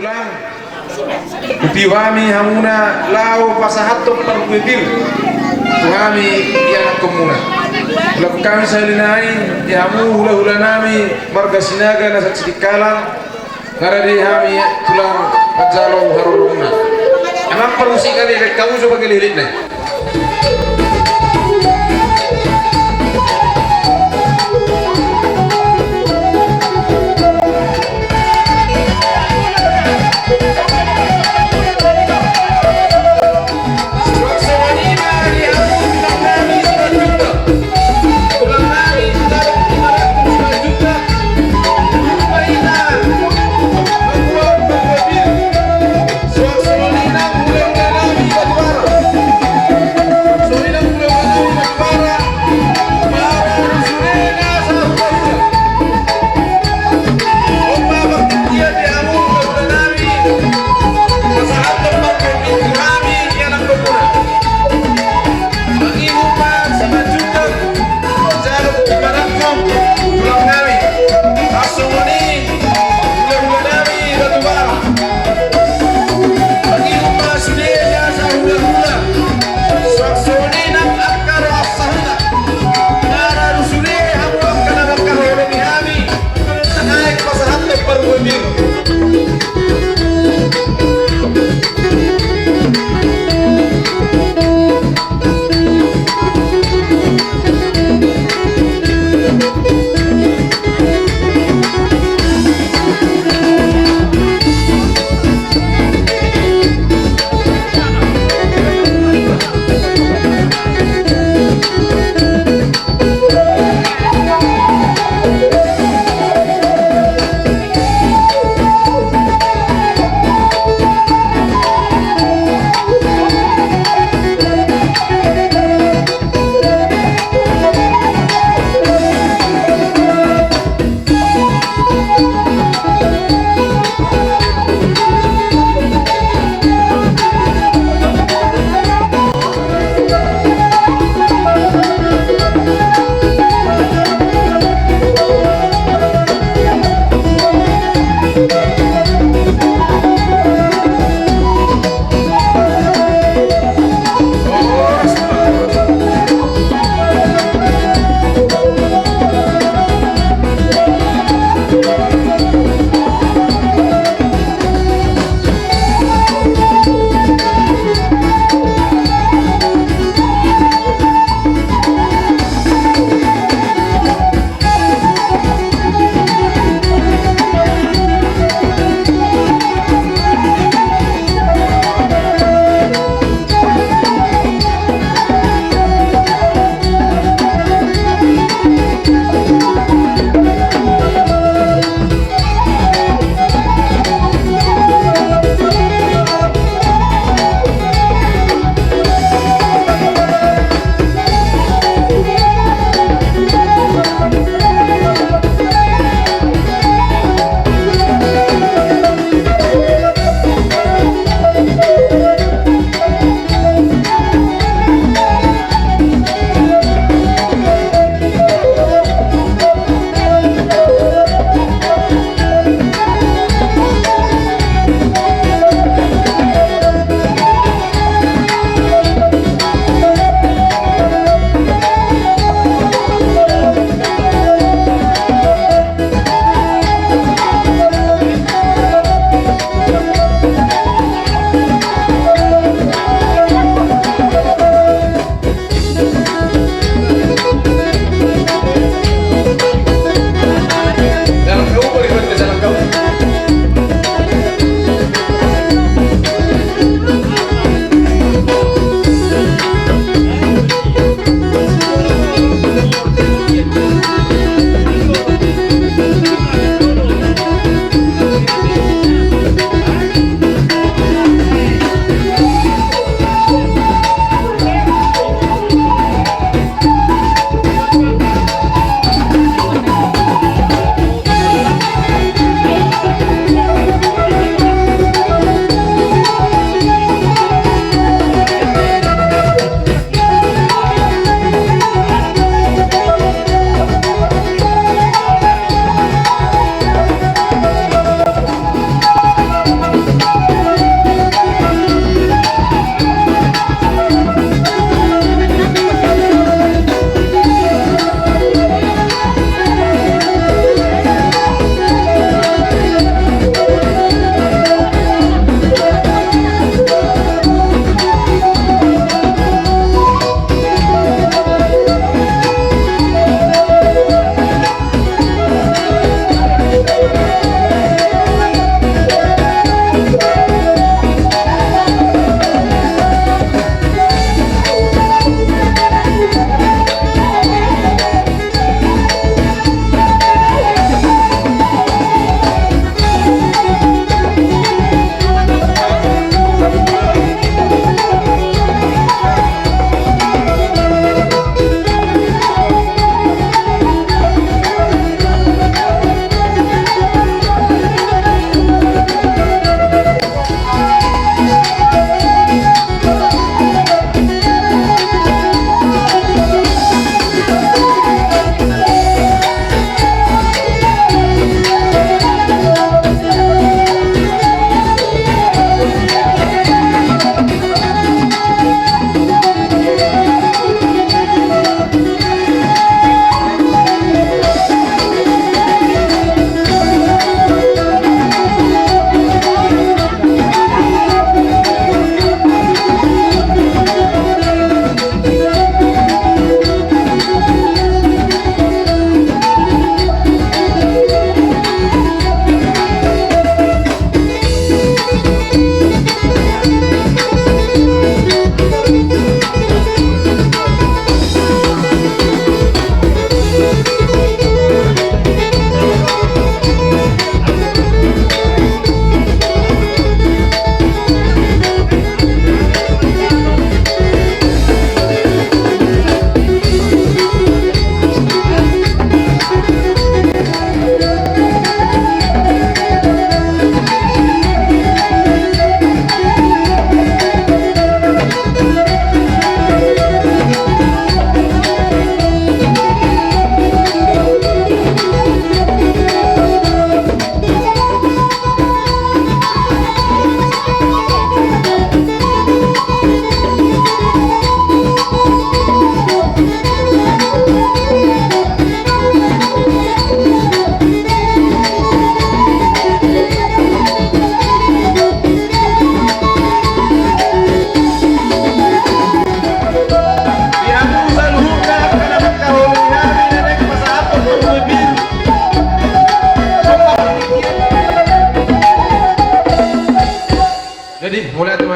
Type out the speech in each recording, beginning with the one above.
tulang utiwami hamuna lau pasahatok perkuibil tuhami ya komuna laku kami salinai ya hamu hula-hula nami marga sinaga nasa cikikalang ngaradi hami tulang pajalo haruruna emang perusi kali kamu coba kelilit nih.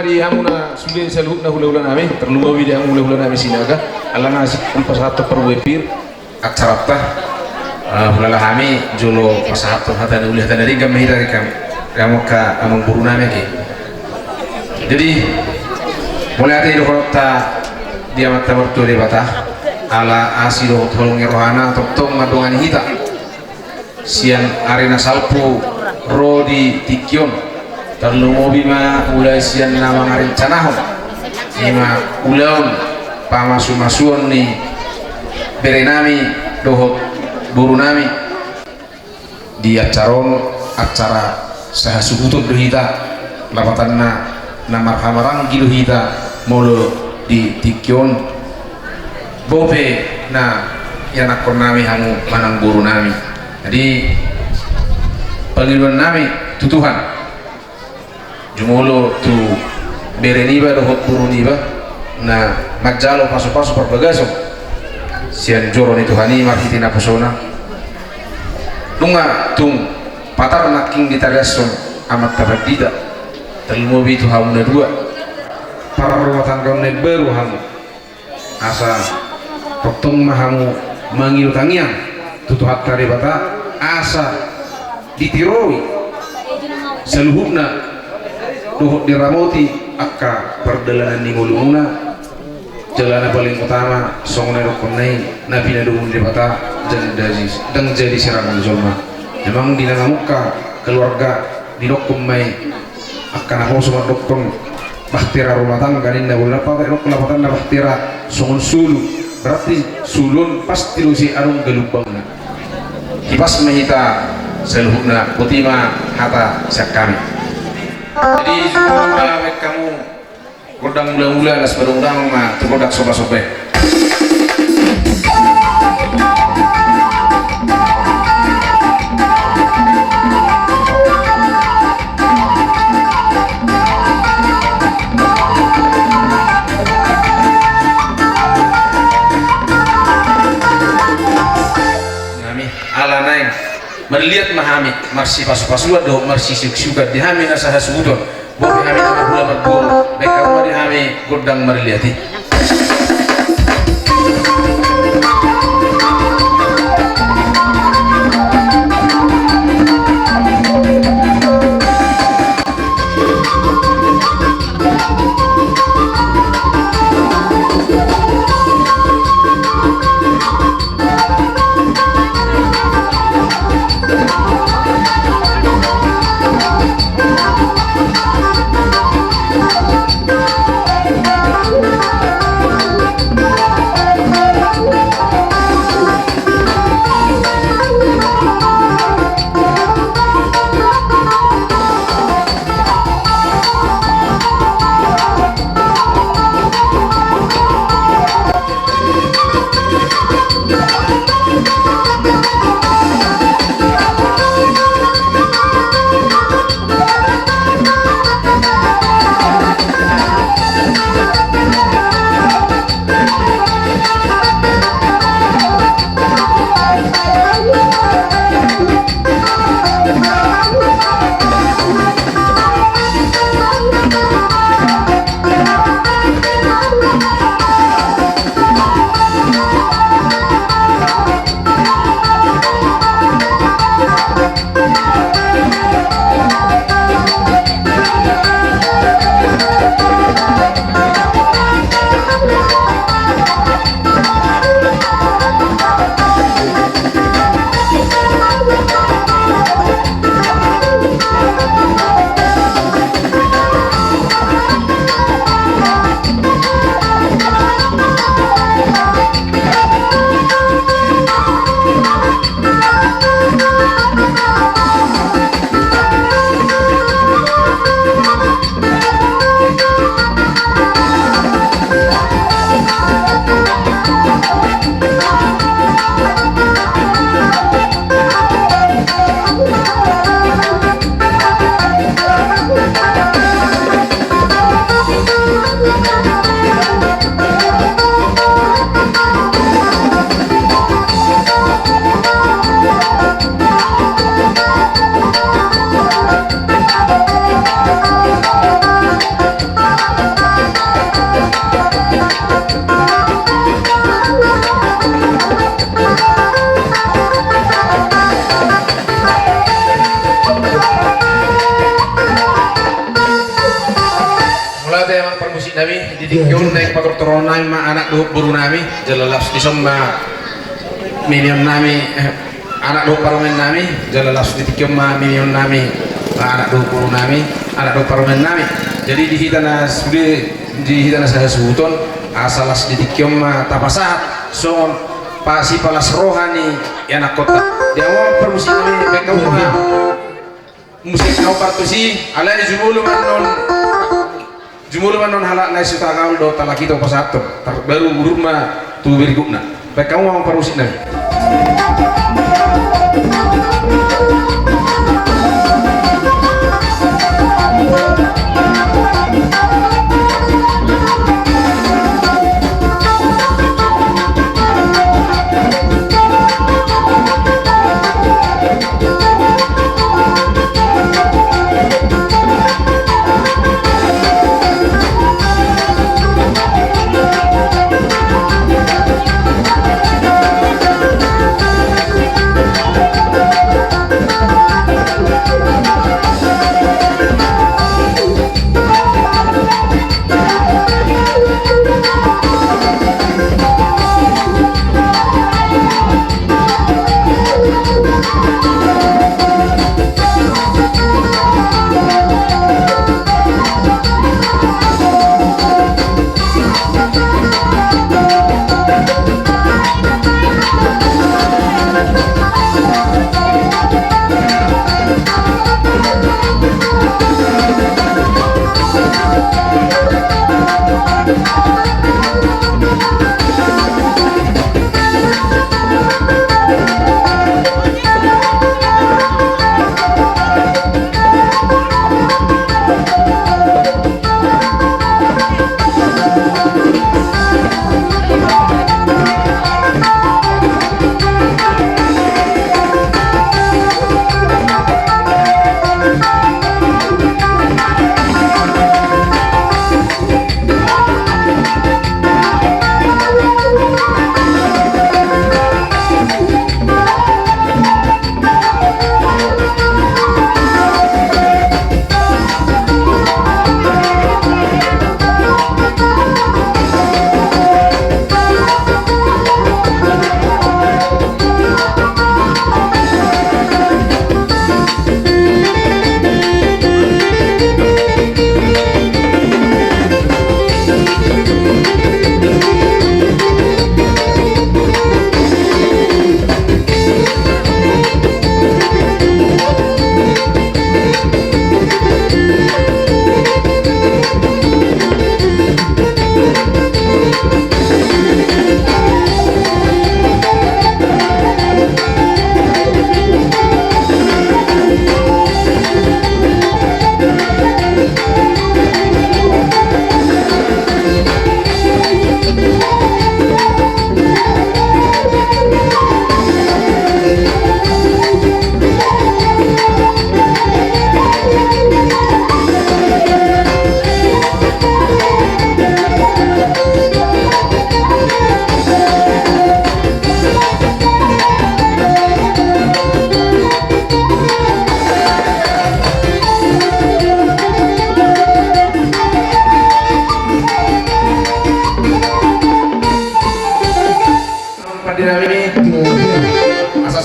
di hamuna sudah selalu hula-hula nami terlalu di hamuna hula-hula nami sinaga ala nasi pasahatu perwepir acara tah hula kami jolo pasahatu hata ulihat dari kami dari kamu ka among buru nami ki jadi mulai hati dokta dia mata mertua de bata ala asilo tolong rohana tong madongan hita sian arena salpu rodi tikion terlalu bima ulai sian nama ngarencanahon ima ulaun pamasu-masuon ni berenami dohot buru nami di acara sahasubutut dohita lapatanna namar hamarang giluhita molo di tikion bope na yanakon nami hangu manang buru nami jadi panggilan nami tutuhan jumolo tu bereniba dohot buru niba na majalo paso-paso perbagaso sian joro ni tuhani marhiti na posona lunga tung patar naking ditariason amat tabadida terlumobi tu hamuna dua para rumah tangga ne baru hamu asa potong mahamu mangilu tangian tutuhat kare bata asa ditiroi seluhupna dohot diramoti akka perdalanan ni ngulumuna jalan paling utama songone rokonai nabi nadung di bata dan jadi serangan zolma memang dinangamuka keluarga didokum mai akan aku semua dokter bahtira rumah tangga ini nabulan apa kalau kelapatan na bahtira songon sulu berarti sulun pasti lusi arung gelubangna kipas mehita seluhukna putima hata sakami jadi semua kamu godang mula-mula las berundang mah tergodak soba-sobe melihat mahami marsi pasu-pasu do marsi syuk-syukat dihami nasa hasudon bobi hami nama hula magbur mereka rumah dihami godang merliati ditikyon naik pagkakturon namin mga anak do buru nami jalalas isom ma minion nami anak do parlemen nami jalalas ditikyon ma minion nami anak do buru nami anak do parlemen nami jadi dihita na saya sebuton asalas ditikyon ma tapasat so pasi palas rohani anak kota dia mau permusik nami bekau musik kau partusi alai jumulu manon halak nai suta kau do talaki to pasato baru rumah tu berikutnya baik kamu mau permusik nami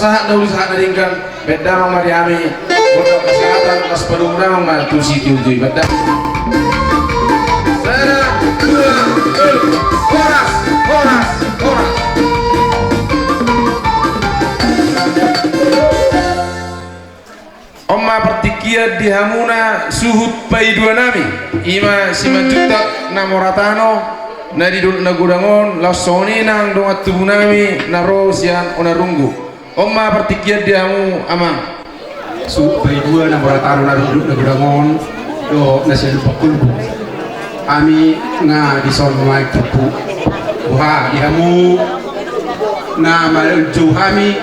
saat dahulu saat naringkan beda mang mariami bodoh kesehatan tas perumrang mang tusi tujuh beda horas Oma pertikia di hamuna suhut pai dua nami ima simanjuta namoratano na di dulu na gudangon lasoni nang dongat tubuh nami na rosian onarunggu Oma pertikia di hamu ama suhut pai dua namoratano na dulu na gudangon do nasi lupa kulbu ami nga di son mai tupu buha di hamu na malju hami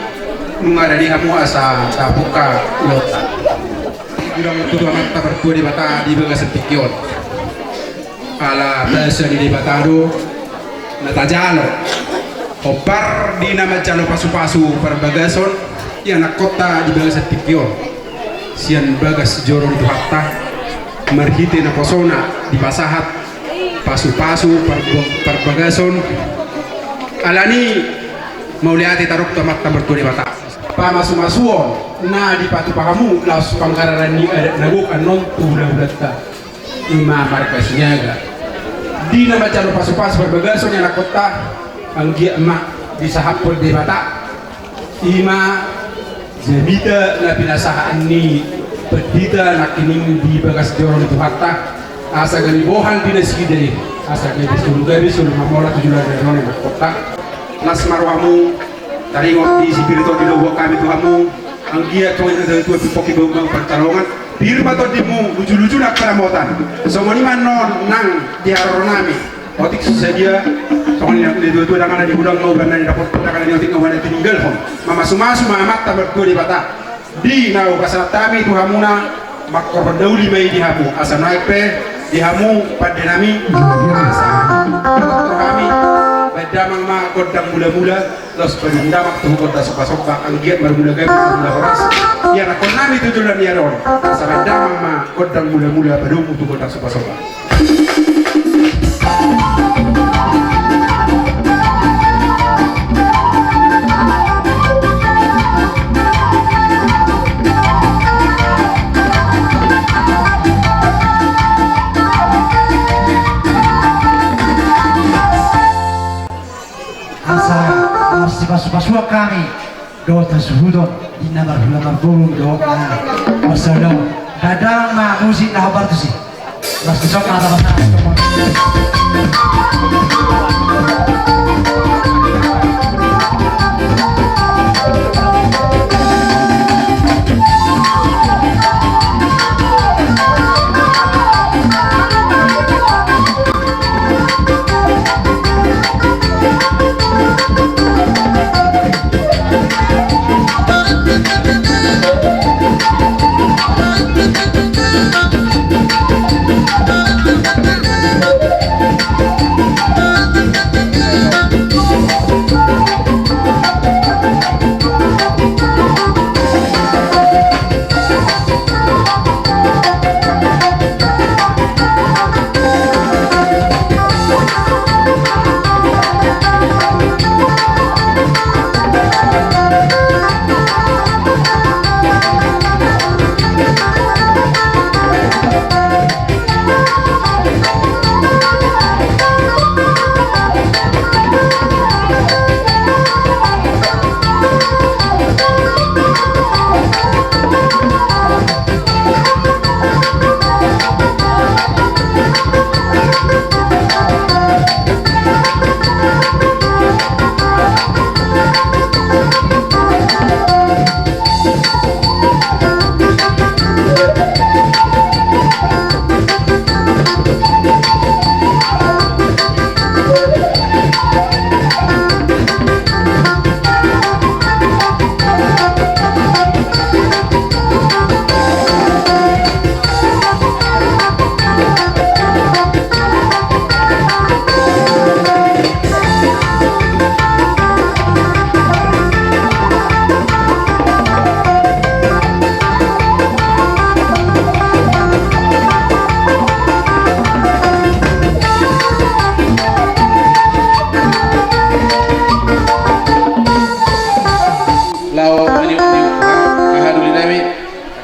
nungara di hamu asa tabuka lota gudang itu mata berdua di mata di bagas pikion ala bahasa di batado natajalo hopar di nama jalo pasu-pasu perbagason yang nak kota di bagas pikion sian bagas jorong di hatta marhite na posona di pasahat pasu-pasu perbagason alani mauliati tarok tamat tamar tuli bata pamasu-masuon na di patu pakamu las pangkararan ni naguk anon tulang-ulata ima marka sinyaga di nama calo pasu-pasu perbagason yang nakota ang gia emak bisa hapol di bata ima jemita na pinasahan ni pedita nakining di bagas jorong itu hatta asa ganibohan dinaside asa gani sulugari mamola tujulan dari kota nas marwamu taringot di sipirito di lobo kami tuhamu ang gia tuan dari tua pipoki bau pertarungan birma to dimu lucu-lucu nak keramotan somoni manon nang di haronami otik sedia somoni nak di dua dangan di gudang mau dan dapat dangan di otik ngawan tinggal hom mama sumasu mamat tabar di bata di nau kasatami tuhamuna makko berdauli mai di hamu asa naik pe di hamu pada nami asa kami bedamang ma kodang mula-mula los pendamak tuh kota sopa-sopa anggiat mula gaya mula horas ya nakon nami tujuan ya ron asa bedamang ma kodang mula-mula badumu tuh kota sopa-sopa Pasua kami dota suhudon di namar burung doa masalah kadang mah musik dah kabar tu sih mas besok ada masalah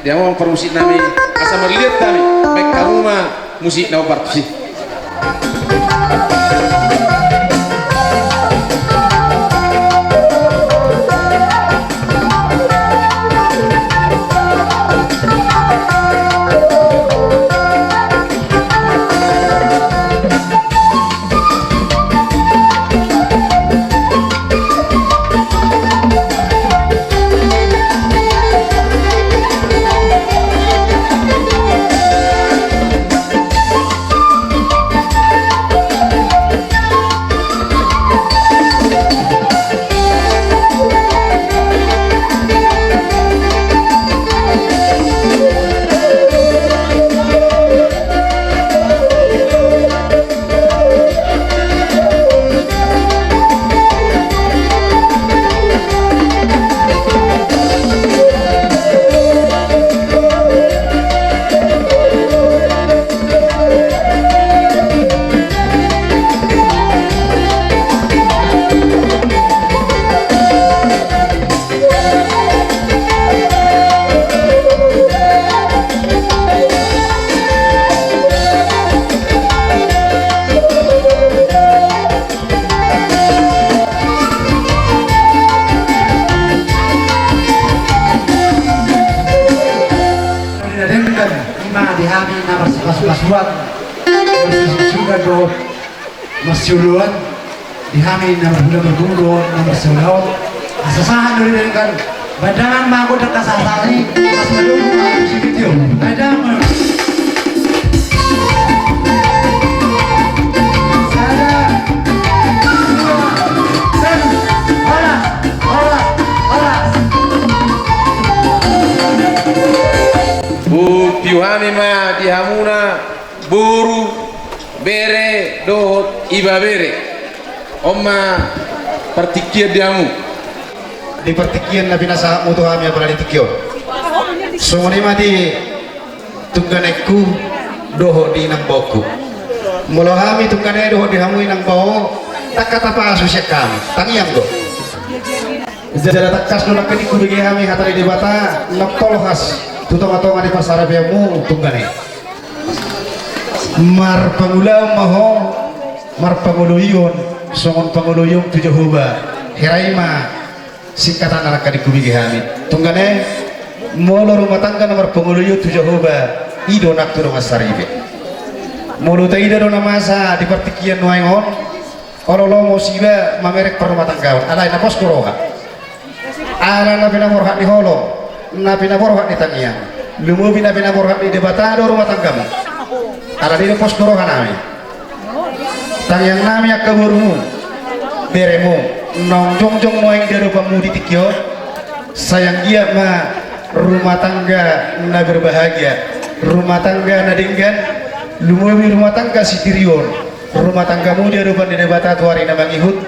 dia mau permusik nami asa melihat kami baik kamu mah musik nau partusi dihami nama pas-pasuan sudah do masyuluan dihami nama bulan berguru nama selaut asasahan dari kan badangan mago dekat sasari pas menunggu aku si video badangan piuhami ma dihamuna buru bere dohot iba bere omma partikia diamu di pertikian na binasa mo to kami pala di tikyo so ni mati tungganeku doho di nang boku mula kami tunggane doho di hamuin nang bawo takata pa aso siya kami tangiang do jada takas no nakani ku bigi kami hatari di bata noktolohas tutong-tutong di pasar biamu tunggane mar pangulaw maho mar panguluyun songon panguluyun tu Jehovah hiraima singkatan anak kadi kubigi kami tunggane molo rumah tangga nomor panguluyun tu Jehovah ido nak turun asaribe molo ta ido na masa di partikian nuaingon ololo musiba mamerek per rumah tangga alai na pos kuroha ala na pinamorhat di holo na pinaborhat di tangian lumubi na pinaborhat di debatado rumah tanggamu ala di pos kuroha nami tangiang nami akaburmu beremu nong jongjong moeng dari pamu di tikyo sayang dia ma rumah tangga na berbahagia rumah tangga na dinggan lumubi rumah tangga sitirion rumah tanggamu dia rupan di debatado hari na mangihut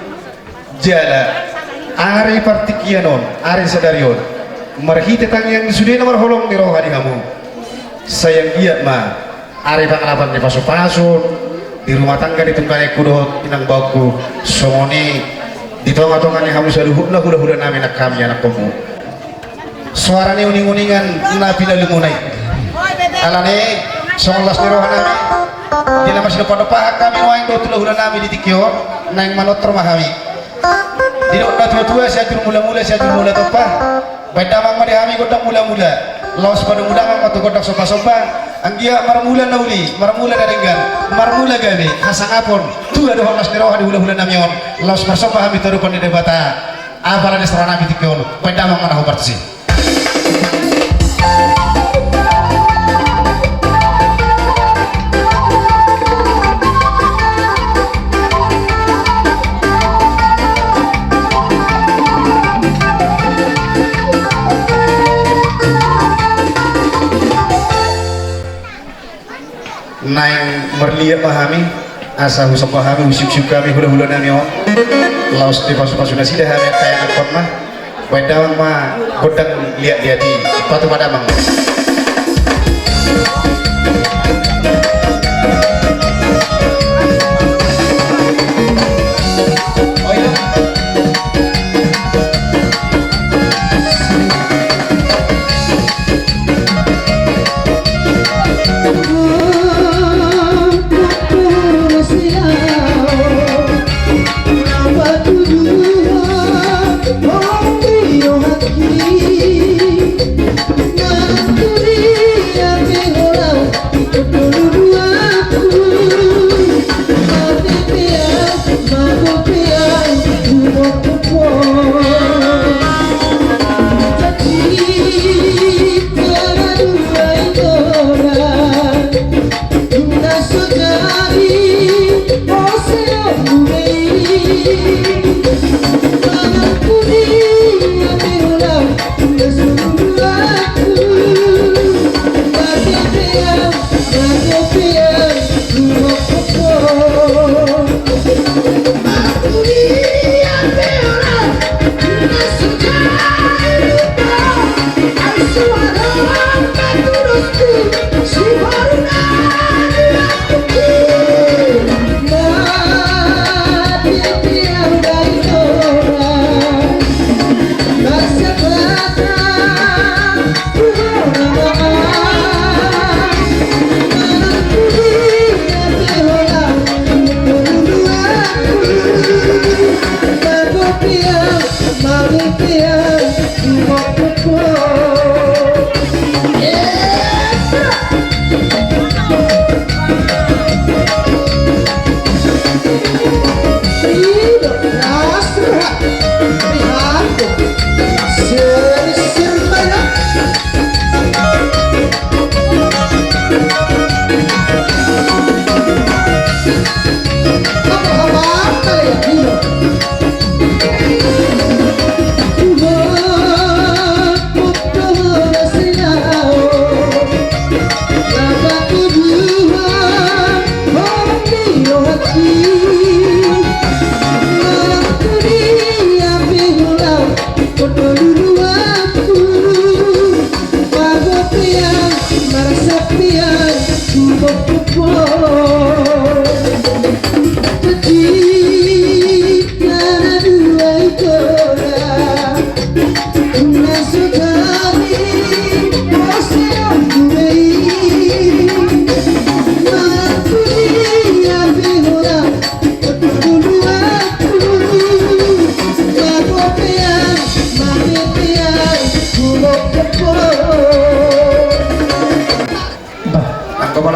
jala ari partikianon ari sadarion marhite tangiang sudah nomor holong di roha di kamu sayang dia ma ari pangalapan di paso-paso di rumah tangga di tungkane kudot inang baku songoni di tonga-tonga ni kamu saluhut na hula-hula namin nak kami anak kamu suara ni uning-uningan nabi na lumunay alane songolas di roha namin di nama sila padopah kami noaing do hula namin di tikyo na yung manot rumah kami di na tua-tua siya mula-mula siya mula topa bedamang madihami godang mula-mula laos pada mudamang matu godak sopa-sopa anggia marmula nauli marmula daringgan marmula gabe hasang apon tu ada honas diroha di hula-hula namion laos marsopa hami terupan di debata apala di serana bitikyon bedamang mana hobartsi naing merliat pahami asa usap pahami usip-usip kami hula-hula nami on laos di pasu-pasu nasi dah kami kayak angkot mah bedawang mah godang lihat-lihat di patu padamang Nanti dia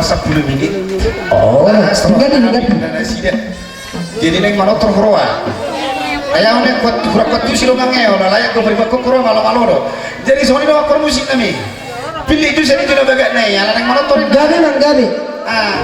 10 menit. Oh, ganti. Jadi neng mana terhoroa. Ayah neng kuat tu silo ngangeo, layak kau beri bakok koro malam-malam do. Jadi soalnya do akor musik kami. Pilih itu saya tidak bagak neng, ala neng mana torin. Gabi. Ah.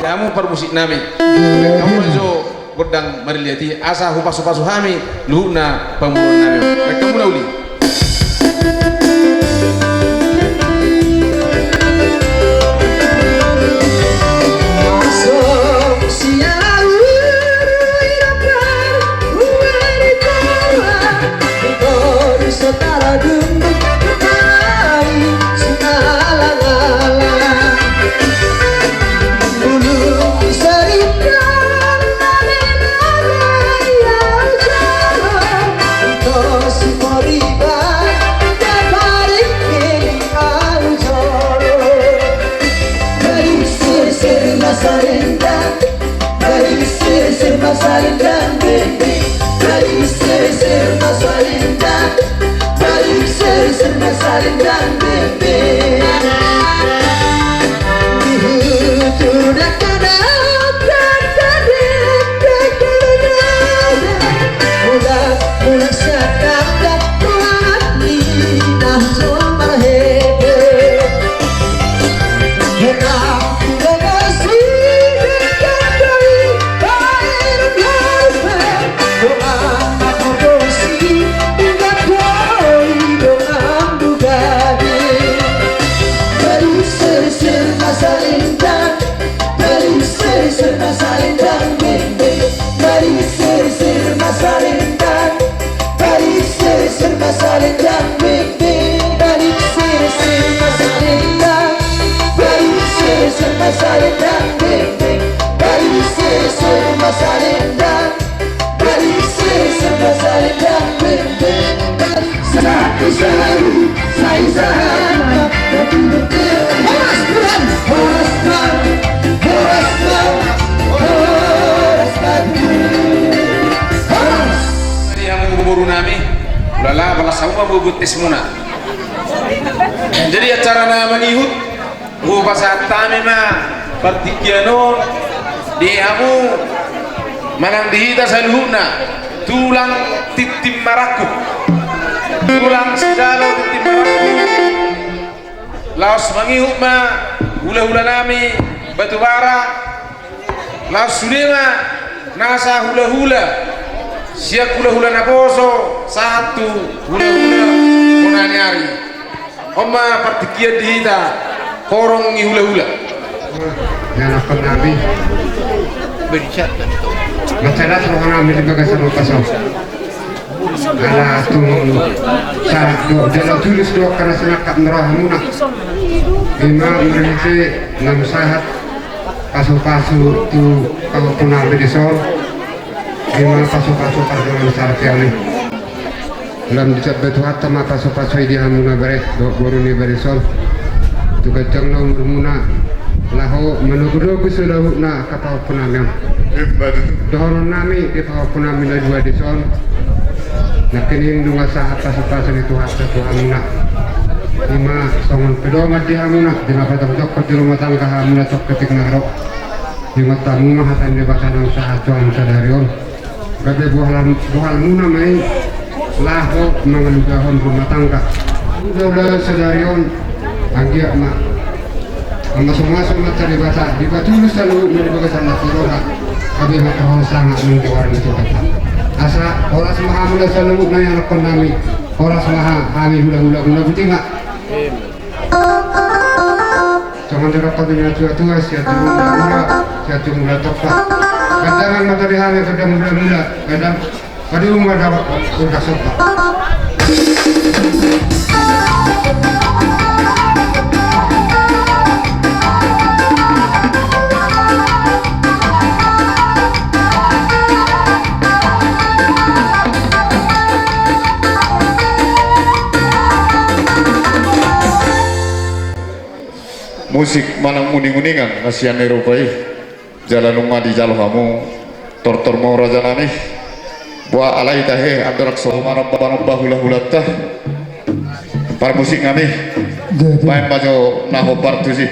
Kamu permusik nami. Kamu itu berdang mariliati asa hupas hami luhuna pembunuh nami. Mereka mula uli. Sorry. sir masalindang bing bing. Mari sir masalindang. Mari sir masalindang bing bing. Mari sir masalindang. Mari sir masalindang bing bing. Mari sir masalindang. Mari sir masalindang bing bing. Satu selalu saya sahana. Horas Tuhan, horas Tuhan, horas Tuhan, horas Tuhan. Yang buru nami, ulala balas sama bubut ismuna. Jadi acara nama ngihut, pasat tami ma partikiano dihamu manang dihita saluhna tulang titim maraku. Tulang sidalo titim maraku. Laos mangihut ma hula-hula nami batu bara. Laos sulema nasa hula-hula. Siap hula-hula naposo satu hula-hula munanyari. Oma partikia dihita korong ngi hula-hula. Yang akan nabi bercat. Macam semua nabi di bagian sama pasal. Ada tung satu dalam tulis dua karena senakat merahmuna. Imam berisi enam sahat pasu-pasu tu kalau pun nabi disol. Imam pasu-pasu perjuangan besar kali. Dalam dicat betul hatta ma pasu-pasu dia hamuna bereh dua baru ni berisol. Tu kacang nomor muna lahu menuduh kusulahu na kapau punamyang. Dohon nami di kapau punami la dua disol. Nakining dua sahat pasu-pasu itu hatta tu hamuna. Lima songon pedomat di hamuna di makatam jokot di rumah tangga hamuna tok ketik nagrok. Lima tamu mahatan di bakanang sahat tuan sadarion. Gabe buhal muna mai lahu mengalugahon rumah tangga. Udah sadarion anggia ma masuk-masuk materi bahasa dibatulus selalu dari bagasan nafiroha kami makahon sangat menjuar itu kata asa oras maha mula selalu na yang lakon nami oras maha kami hula-hula buti nggak jangan dirokok dengan tua-tua siatu mula-mula siatu mula topak kadang materi kami kadang mula-mula kadang rumah dapat udah sopak. Musik manang uning-uningan nasian Eropai jalan rumah di jalan kamu tortor mau raja nani buah alai tahe abdurak sohumana banobah hula-hulatah para musik kami main bajo naho partu sih.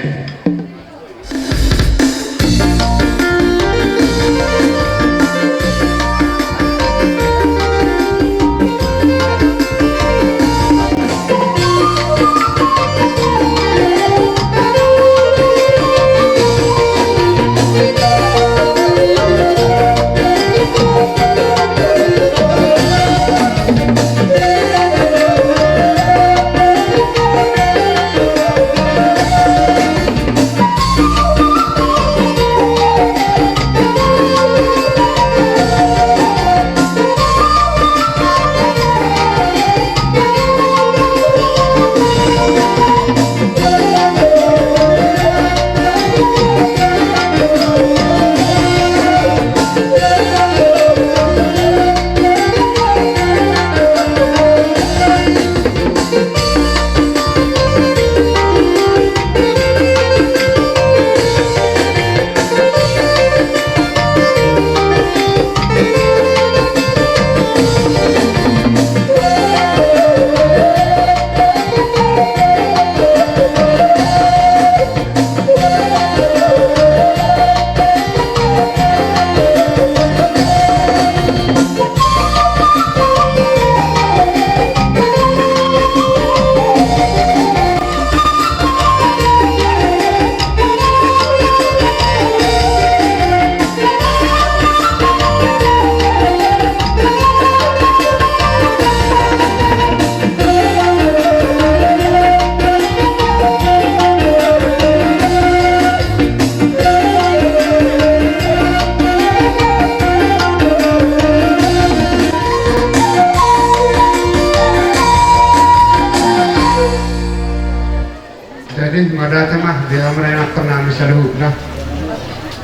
Pada mah dia mereka pernah bisa dah.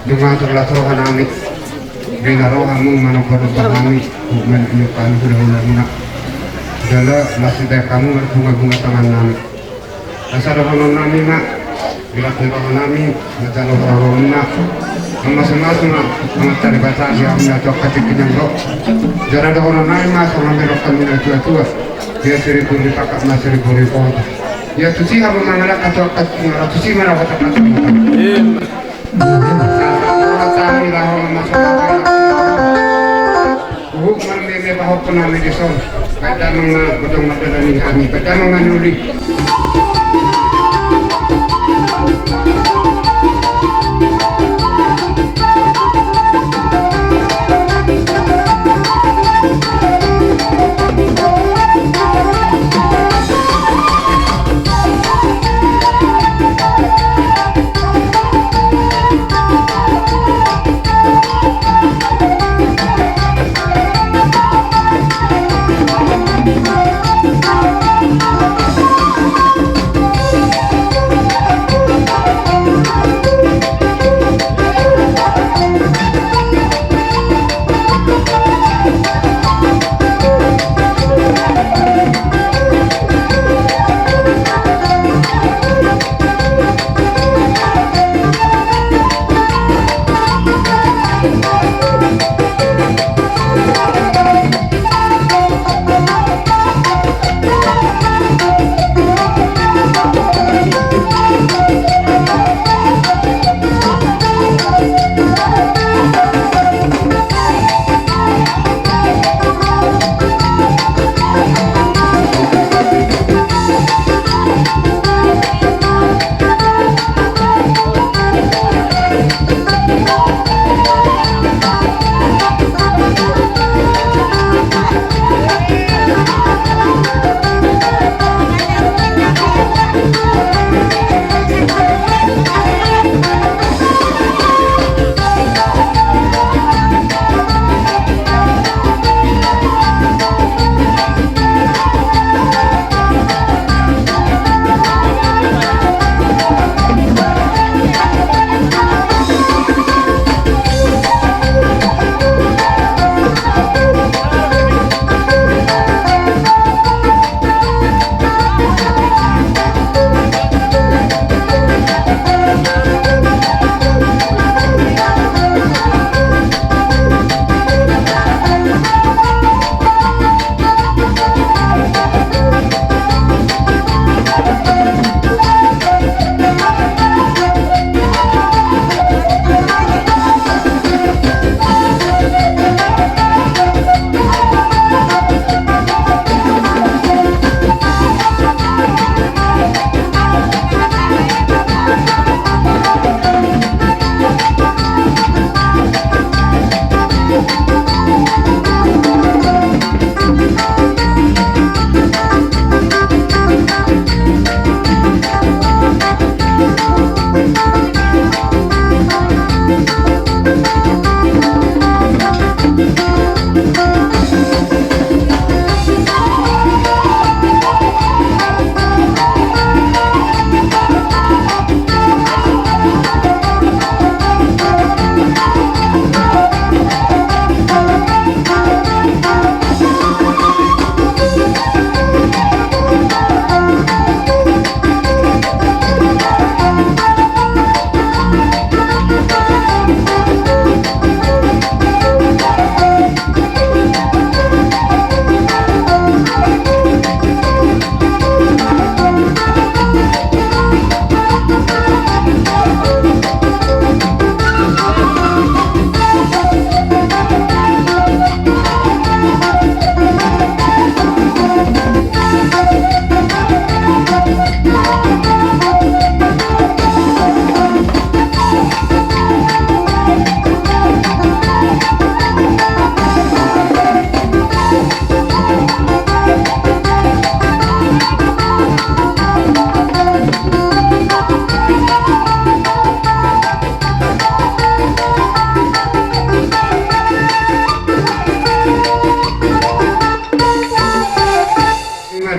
Cuma terlalu terlalu kami. Dengan rohamu mana pada kami, bukan menyukai sudah muna. Jala masih teh kamu berbunga-bunga tangan nami. Asal orang nami mak, bila orang nami, macam orang nak. Masing-masing mak, cari baca dia punya coklat kenyang roh. Jala ada orang nami mak, orang berok kami tua-tua. Dia seribu dipakai mas seribu repot. Ya tusi harus mengalah coklat, mengalah tusi mana kata kata. Kami lah orang masuk. Mereka bahwa pernah medison, pada mengenal bedong madani kami, pada mengenali.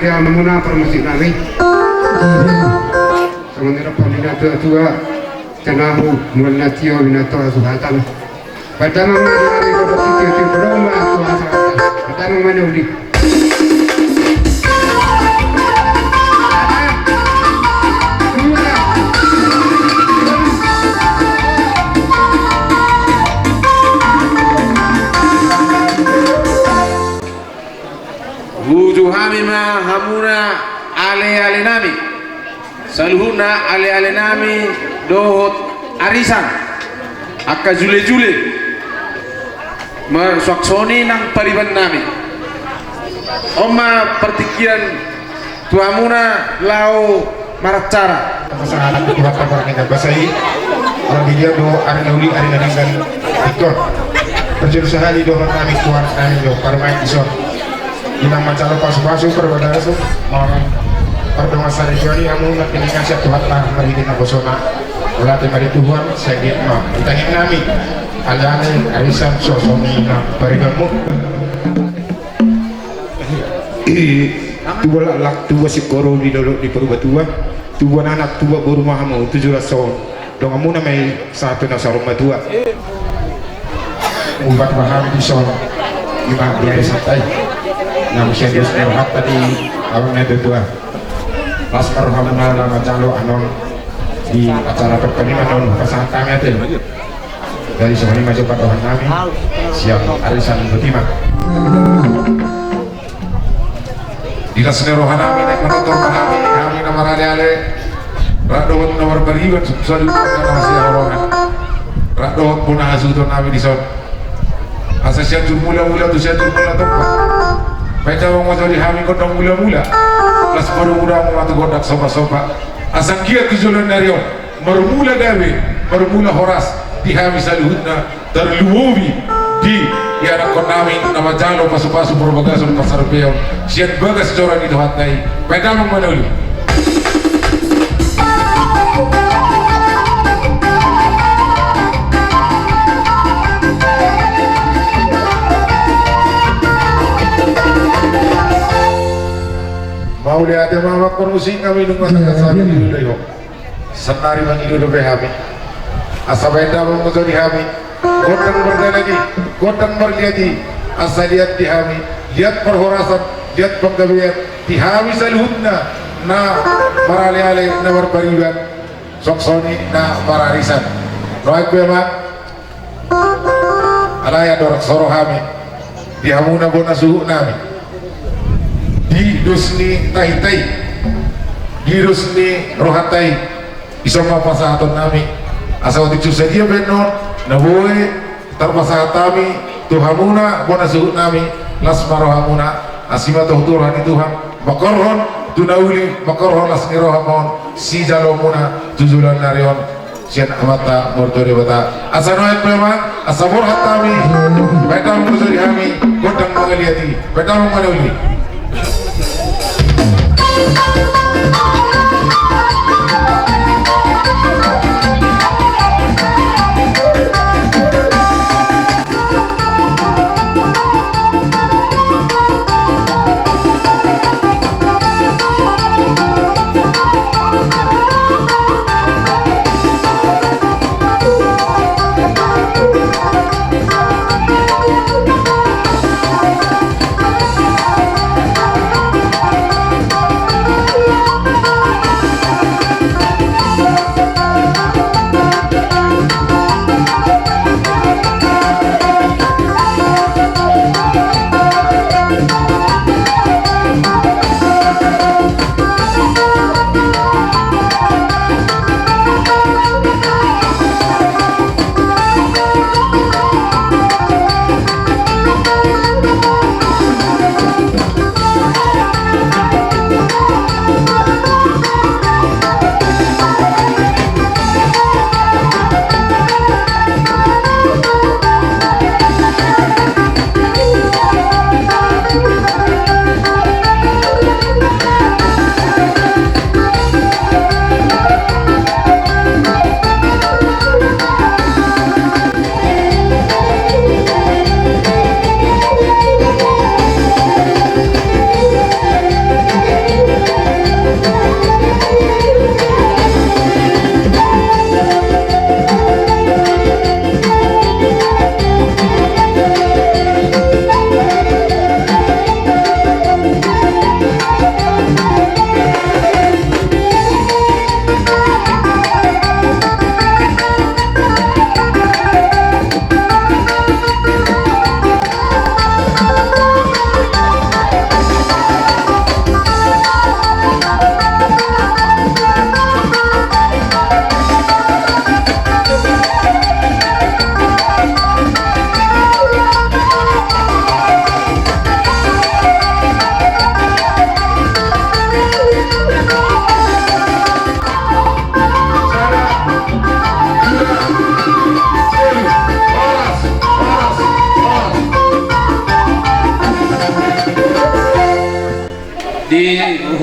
dia memuna promosi kami. Sementara tua tenamu menatio binato asuhatan pada mama hari kau berpikir tu beroma aku asuhatan pada mama nuli Wujuh kami mah hamuna ale nami, saluhuna ale nami dohot arisan, akka jule mersoksoni nang pariban nami. Oma pertikian tuamuna lau maracara. Pasangan anak Tuhan kabar kita basai orang dia do ari nauli ari nadingkan ikon berjuru sehari do kami Tuhan kami do parmai ison ina macalo pasu-pasu perbedaan su orang perdoa sari jari kamu nak ini kasih Tuhan lah mari kita bosona berarti mari Tuhan saya dia mah kita nami alane arisan sosoni na parigamu tua lak tua si koro di dulu di perubah tua anak tua baru mahamu 7 tahun dong kamu namai satu nasa rumah tua ubat baham di son lima biaya santai nam serius nerhat tadi awalnya tua pas perhamna nama calo anon di acara pertanian anon pasangan kami itu dari semuanya maju pada kami siap arisan betima Dinas nerohanami nek menonton kami nama ale radot nomor beriban sadu kana sia orongan radot punah asuton nami di son asasian mula-mula tu sia mula tempat baca wong wajo di hami kodong mula-mula las baru muda matu godak sopa-sopa asang kia tujulan narion mermula dawe mermula horas di hami saluhutna terluowi di ya anak konami nama jalo pasu-pasu berbagasun pasar peon sian bagas coran itu hatai pedang manuli mau lihat ada mama korusing kami nunggu sabi dulu yo senari bang itu do behami asabenda mau di hami godang berdalagi godang berliadi asal lihat di hami lihat perhorasan lihat penggawean di hami saluhutna na marale-ale na berbariban soksoni na mararisan roek bema alaya dorak soro hami di hamuna bona suhu nami di dusni tahitai di dusni rohatai isoma pasahaton nami asal waktu sedia benon naboy tarpasahatami tuhamuna bona suhu nami lasma rohamuna asima tuhturan Tuhan makorhon tunauli makorhon lasni rohamon si jalomuna tujulan narion sian amata mortore bata asanoet memang asabor hatami bedang musari hami godang mangaliati bedang manuli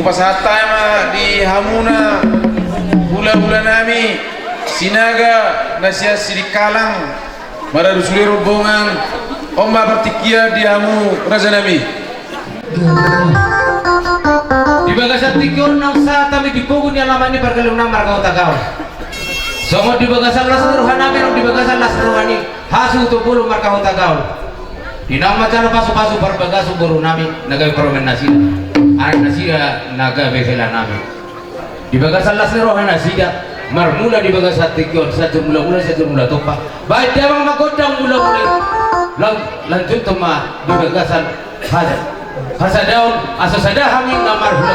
upasahata ma di hamuna hula-hula nami sinaga nasia sirikalang mara rusuli rombongan omma bertikia di hamu raja nami di bagasan tikon nang sa tami dipugun yang lamani pergalung nang marga utagaw songo di bagasan las rohana meron di bagasan las rohani hasu tu bulu marga utagaw di nama cara pasu-pasu berbagasu buru nami naga peromen nasida anak nasida naga befela nami di bagasan las rohana nasida marmula di bagasan tikon satu mula topa baik dia mang magodang mula lanjut tema di bagasan hasa daun asa sada hami namar hula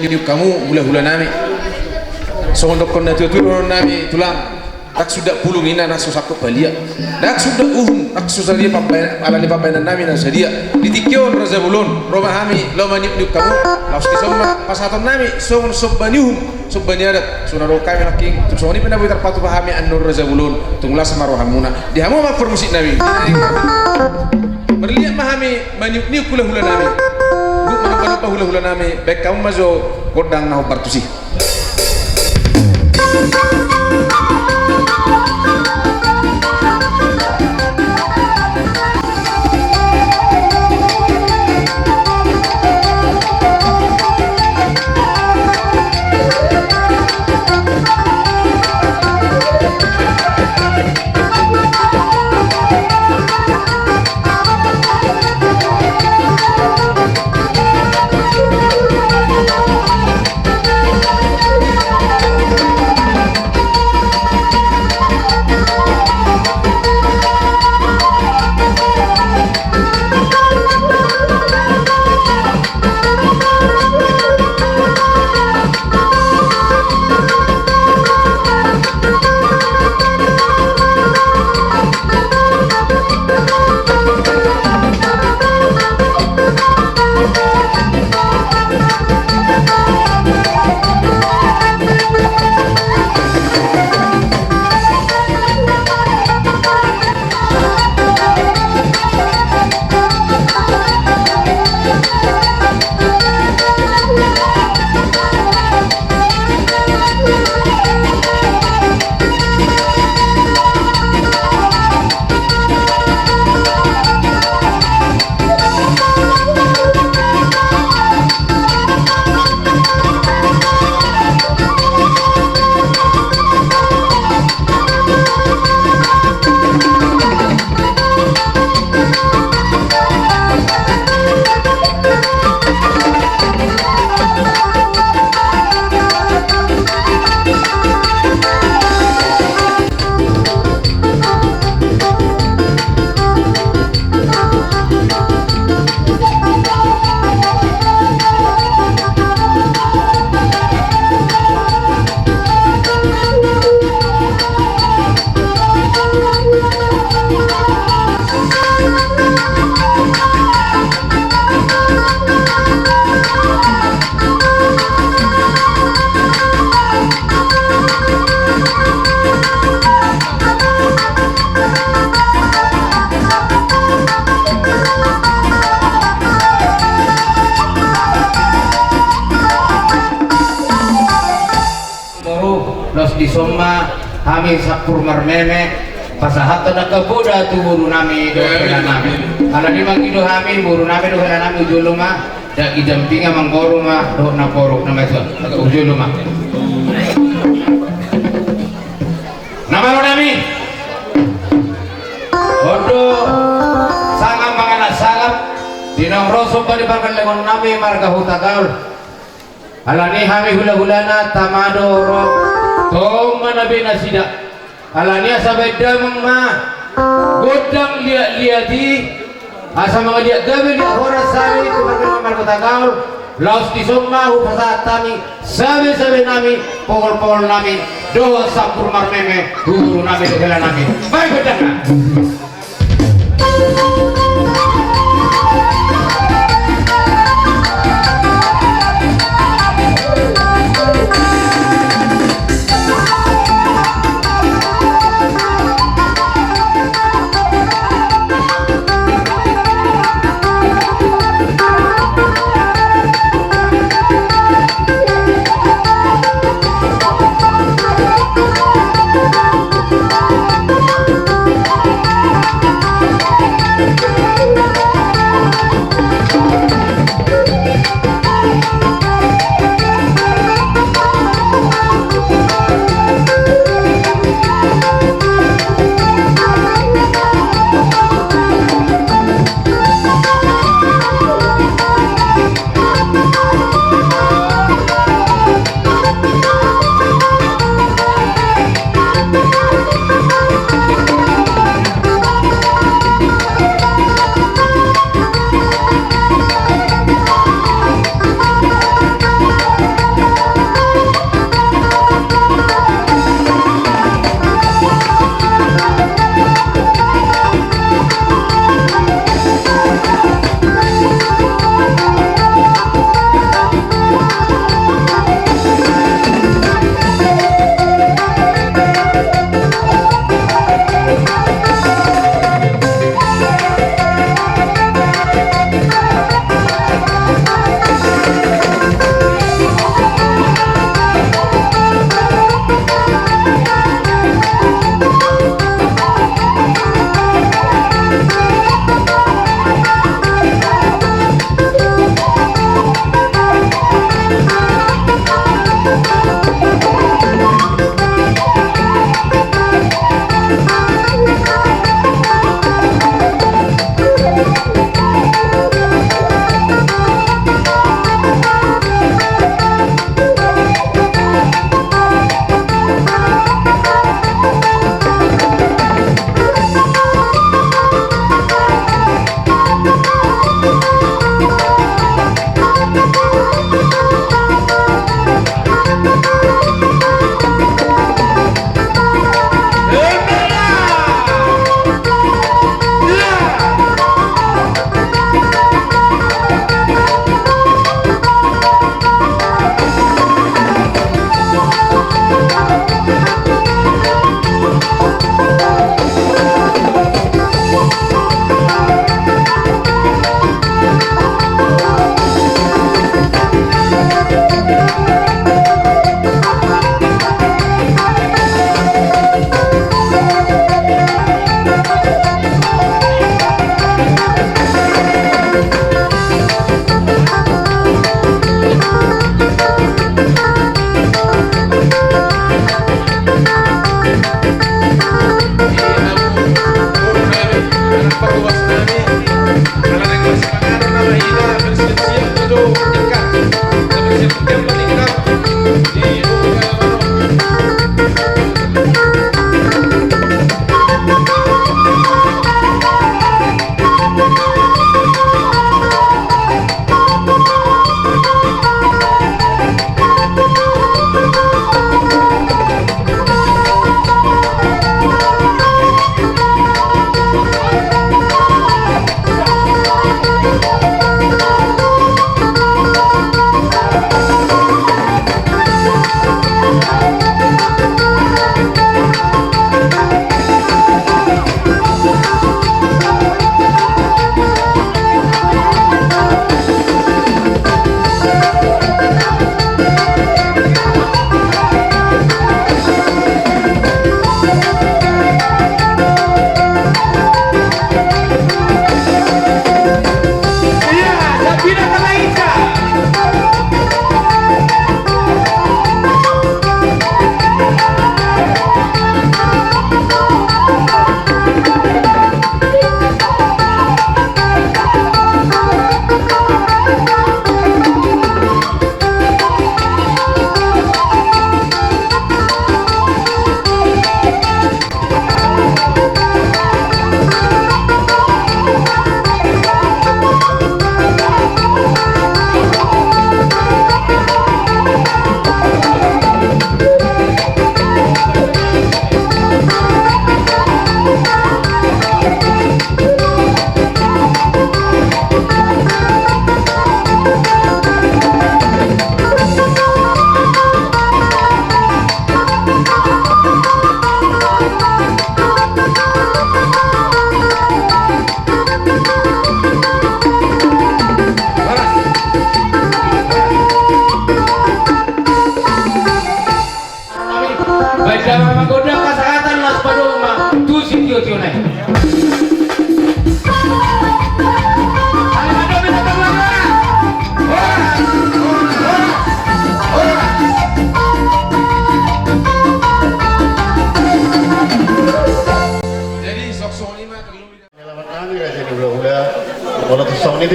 meniup kamu hula-hula nami sondok kon natu turun nami tulang tak sudah pulung ina nak susakku balia tak sudah nak susah dia papai ala ni papai nami nak sedia ditikyon raja bulun rumah kami lo meniup kamu laus kisoma pasaton nami songon sobbaniadat sunaro kami naking soni pina buitar patu pahami annur raja bulun tunglah sama rohamuna di hamu mak permusik nami berlihat mahami meniup hula-hula nami apa hula-hula nami baik kamu mazo kodang nahu bartusi los di somma kami sapur marmeme pasahato na kabuda tu buru nami do hela nami ala di magido kami buru nami do hela nami ujuluma da idampinga mangkoruma do na porok na meso ujuluma nama nami odo sangam mangana sangam dinang roso pa di barkan lengon nami marga hutagaul alani kami hula-hulana tamado ro toma nabi nasida alani asabeda mangma godang liati asa mga liat gabi di horas sabi itu marga hutagaul laos di somma upasat kami sabi-sabi nami pokol-pokol nami doa sampur marmeme guru nabi dogelan nabi baik bedana Thank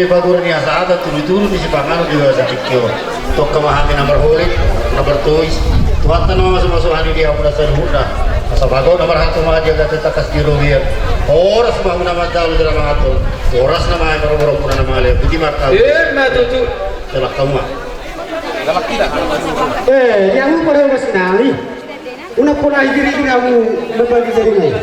Be bagur ni asa ada turu-turu di sipangan juga sa tikyo. Tok kamahami nomor holik, nomor tuis. Tuhan tanah masuk-masuk hani dia pura seruhna. Asa bago nomor hatu mah jaga tetakas biru biar. Oras mah nama jalu jalan hatu. Oras nama yang baru-baru puna nama le. Budi mata. Ma tutu. Celak kamu. yang lu pada masih nali. Una pun akhir ini kamu berbagi dari mana?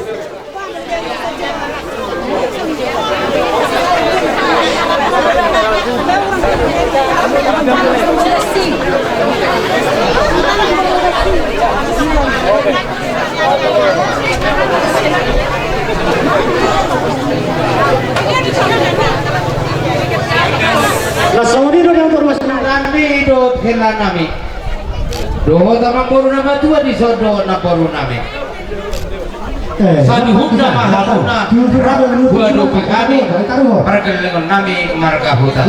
Nasawani do yang informasi Nami do hela nami. Do tamang boru nama tua di sodo na boru nami. Sadu hubna mahabuna. Dua do kami. Perkelengan nami marga hutan.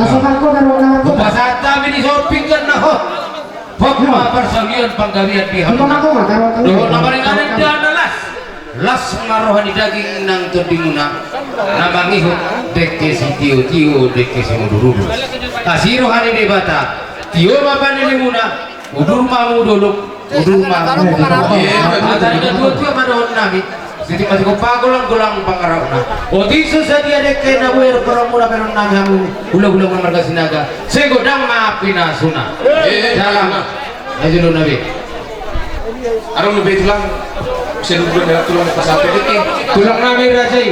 Bahasa kami di sopingkan na ho. Pokma persalian panggawian pihak. Do nama ringan dan las marohani daging nang terdimuna nama ngihut dekke si tio dekke si mudurulu kasih rohani debata tio mapan ini muna udur mamu doluk udur mamu ada dua madon nami siti masih ko pagolang-golang pangarapna oti sesadia dekke na wer peramuna peron nami hamu ulah-ulah marga sinaga segodang maapina suna dalam ajulun nabi Arong lebih tulang seluruh dalam tulang pasal ini tulang nami rajai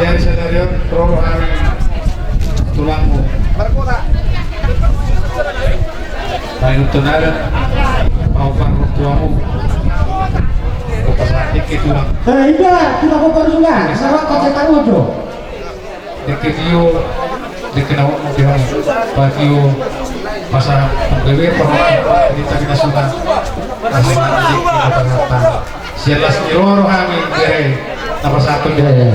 ya sadarion perubahan tulangmu tayo tunala mau parok tuamu pasal ini tulang Iya, kita kau baru sudah. Sarap kau cetak ujo. deketio dekenau mobilan patio masa penggawe permohonan kita kita sudah asli nanti kita tanggapan sialas iroro kami kere apa satu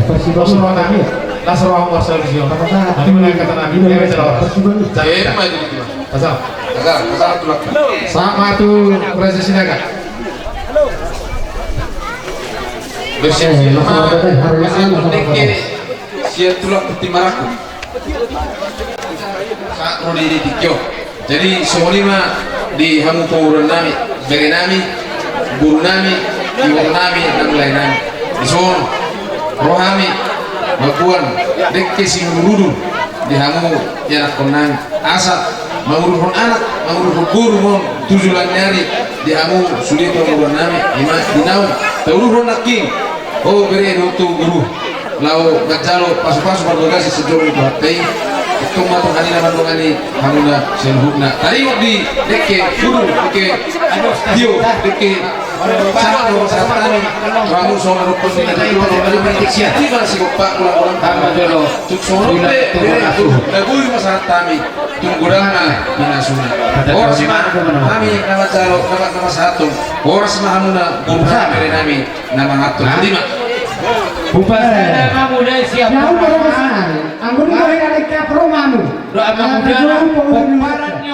persibamu kami lasro wasal sio nanti mulai kata nabi dia salah pasal pasal tulang sama tu proses sinaga bersih siap tulang peti maraku saat rodi di tikyo jadi semua di hamu penguruan nami beri nami guru nami iwang nami dan lain nami di sono rohami bakuan dekke si murudu di hamu yanak kon nami asa mengurus anak mengurus guru mon tujuan nyari di hamu sulit penguruan nami ima dinau tauluh naking oh beri itu guru lau ngajalo pasu-pasu bergasi sejauh itu hati itu matang hari nama dongani hamuna selhubna tadi di deke guru deke dio deke sangat luar biasa kamu soal rukun di dalam inisiatif si pak ulang-ulang tambah jolo tuk solo be itu lagu masyarakat kami tunggurana binasuna orang sih mah kami nama calo nama satu orang sih mah hamuna guru beri nami nama hatu lima Bupasana kamu dah siap. Yang baru kesana. Anggur ini ada ke perumahanmu. Doa kamu dah.